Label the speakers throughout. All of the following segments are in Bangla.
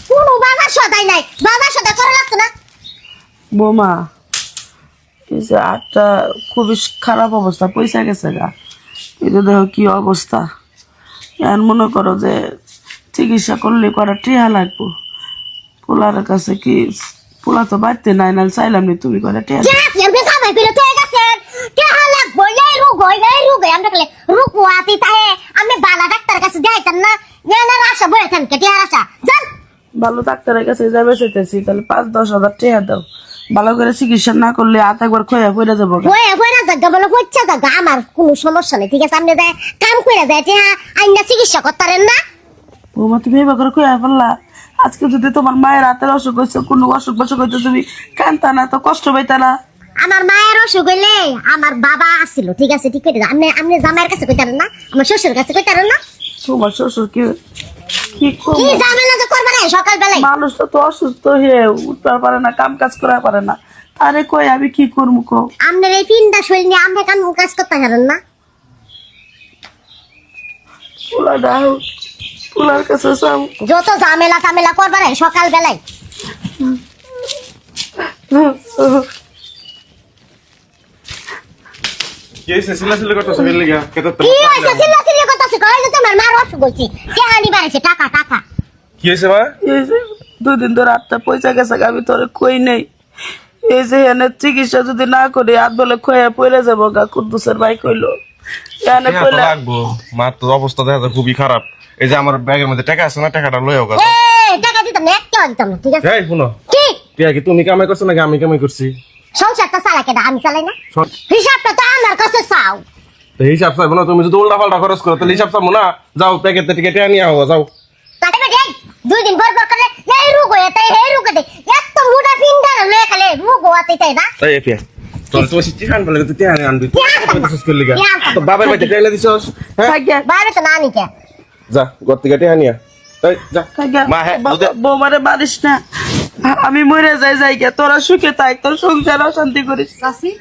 Speaker 1: কোনো বাজার সদাই নাই, বাজার সদাই করা লাগতো না।
Speaker 2: বৌমা এই যে আটটা খুবই খারাপ অবস্থা, পয়সা গেছে গা। এটা দেখো কি অবস্থা। এখন মনে করো যে চিকিৎসা করলে করা টিহা লাগবো। পোলার কাছে কি, পোলা তো বাড়তে নাই, না চাইলাম নি তুমি করে টিহা।
Speaker 1: আপনি কামাই করে তো গেছেন, কে লাগবো এই রোগ আমরা কলে রোগ আতি তাহে আমি বালা ডাক্তারের কাছে যাইতাম না, এনার আশা বয়ে থান কে টিয়ার আশা জান।
Speaker 2: ভালো ডাক্তারের কাছে যাবে চাইতেছি, তাহলে 5-10 হাজার টিহা দাও। ভালো করে চিকিৎসা না করলে হাত একবার খয়া পড়ে যাবো।
Speaker 1: বয়ে জায়গা বলে হচ্ছে জায়গা, আমার কোনো সমস্যা নেই, ঠিক আছে। আপনি যায় কাম করে যায় টিয়া আইনা চিকিৎসা করতারেন না।
Speaker 2: বৌমা তুমি এবার করে খয়া ফেললা। আজকে যদি তোমার মায়ের হাতের অসুখ হয়েছে, কোনো অসুখ বসুখ হইতে তুমি কানতা না, তো কষ্ট পাইতা না।
Speaker 1: আমার মায়ের অসুখ হইলে আমার বাবা আসছিল, ঠিক আছে, ঠিক করে আপনি আপনি জামাইয়ের কাছে কইতারেন না, আমার শ্বশুরের কাছে কইতারেন না।
Speaker 2: তোমার শ্বশুর কি কি
Speaker 1: কি ঝামেলা যে করবে না সকাল বেলায়।
Speaker 2: মানুষ তো অসুস্থ হয়ে উঠতে পারে না, কাম কাজ করা পারে না, আরে কই আমি কি করবো কো।
Speaker 1: আপনার এই তিনটা শরীর নিয়ে আপনি কাম কাজ করতে পারেন না।
Speaker 2: পোলা দাও, পোলার কাছে যাও।
Speaker 1: যত ঝামেলা টামেলা করবে না সকাল বেলায়।
Speaker 3: কি হইছে সিলাসিলি করতেছ এর লাগা কেতো তো
Speaker 1: কি হইছে চিল্লাচিল্লি করতেছে, কই যে তোমার মার অসুখ হইছে, কে হানি বাড়াইছে টাকা টাকা।
Speaker 3: কি হইছে মা
Speaker 2: এই যে 2 দিন ধরে আটটা পয়সা গেছে, আমি তোরে কই নেই। এই যে এনে চিকিৎসা যদি না করি হাত বলে খয়া পড়ে যাবো গা। কুদ্দুসের ভাই কইলো এনে
Speaker 3: টাকা তো
Speaker 2: কইলা
Speaker 3: লাগবো, মার তো অবস্থা দেখা যায় খুবই খারাপ। এই যে আমার ব্যাগের মধ্যে টাকা আছে না, টাকাটা লইও গা।
Speaker 1: এই টাকা দিতাম না, একটা দিতাম না, ঠিক আছে।
Speaker 3: এই শুনো,
Speaker 1: কি
Speaker 3: টিয়া কি তুমি কামাই করছো নাকি আমি কামাই করছি?
Speaker 1: সংসারটা চালাই কেডা, আমি চালাই না।
Speaker 3: সব-
Speaker 1: হিসাবটা তো আমার কাছে চাও।
Speaker 3: তো হিসাব চাইবো না, তুমি যদি উল্টা পাল্টা খরচ করো তাহলে হিসাব চাবো না। যাও প্যাকেট থেকে টিয়া নিয়ে আও, যাও।
Speaker 1: তাতে বেটে 2 দিন পর করলে এই রোগ হয়ে তাই এই রোগ দে এত মোটা পিন্ডা লয়ে খালে রোগ হতে তাই না।
Speaker 3: এই এপিয়া তোর তো সে চিকান বলে তুই টিয়া আনবি, তুই কইতেছিস কি লাগা?
Speaker 1: টিয়া আনবো।
Speaker 3: তো বাবার বাড়িতে টিয়া দিছস, হ্যাঁ?
Speaker 2: খাইগা
Speaker 1: বাইরে তো না নিকে।
Speaker 3: যা ঘর থেকে টিয়া নিয়া, এই যা
Speaker 2: খাইগা
Speaker 3: মা। হ্যাঁ দুধে-
Speaker 2: বৌমারে মারিস না, আমি মরে যাই যাইগা। তোরা সুখে থাক, তোর সংসার অশান্তি করিস।
Speaker 4: চাচি,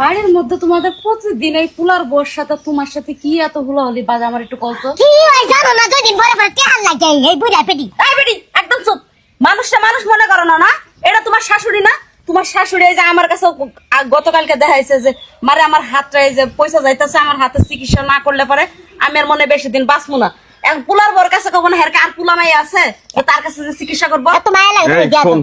Speaker 4: বাড়ির মধ্যে তোমাদের প্রতিদিন এই পুলার বোর সাথে তোমার সাথে কি এত হুলাহুলি বাজ, আমার একটু কলতো।
Speaker 1: কি হয় জানো না, 2 দিন পরে পরে টিহাল লাগে এই বুড়া পেটি।
Speaker 4: এই বেটি একদম চুপ। মানুষটা মানুষ মনে করো না, না এটা তোমার শাশুড়ি না? তোমার শাশুড়ি এই যে আমার কাছে গতকালকে দেখাইছে যে মারে আমার হাতটা এই যে পয়সা যাইতেছে, আমার হাতে চিকিৎসা না করলে পরে আমি আর মনে বেশি দিন বাঁচবো না। এখন পুলার বোর কাছে কখনো হেরকে আর পুলা মাই আছে যে তার কাছে যে চিকিৎসা করবো?
Speaker 1: এত মায়া লাগে
Speaker 3: এই
Speaker 1: গিয়া
Speaker 3: শোন,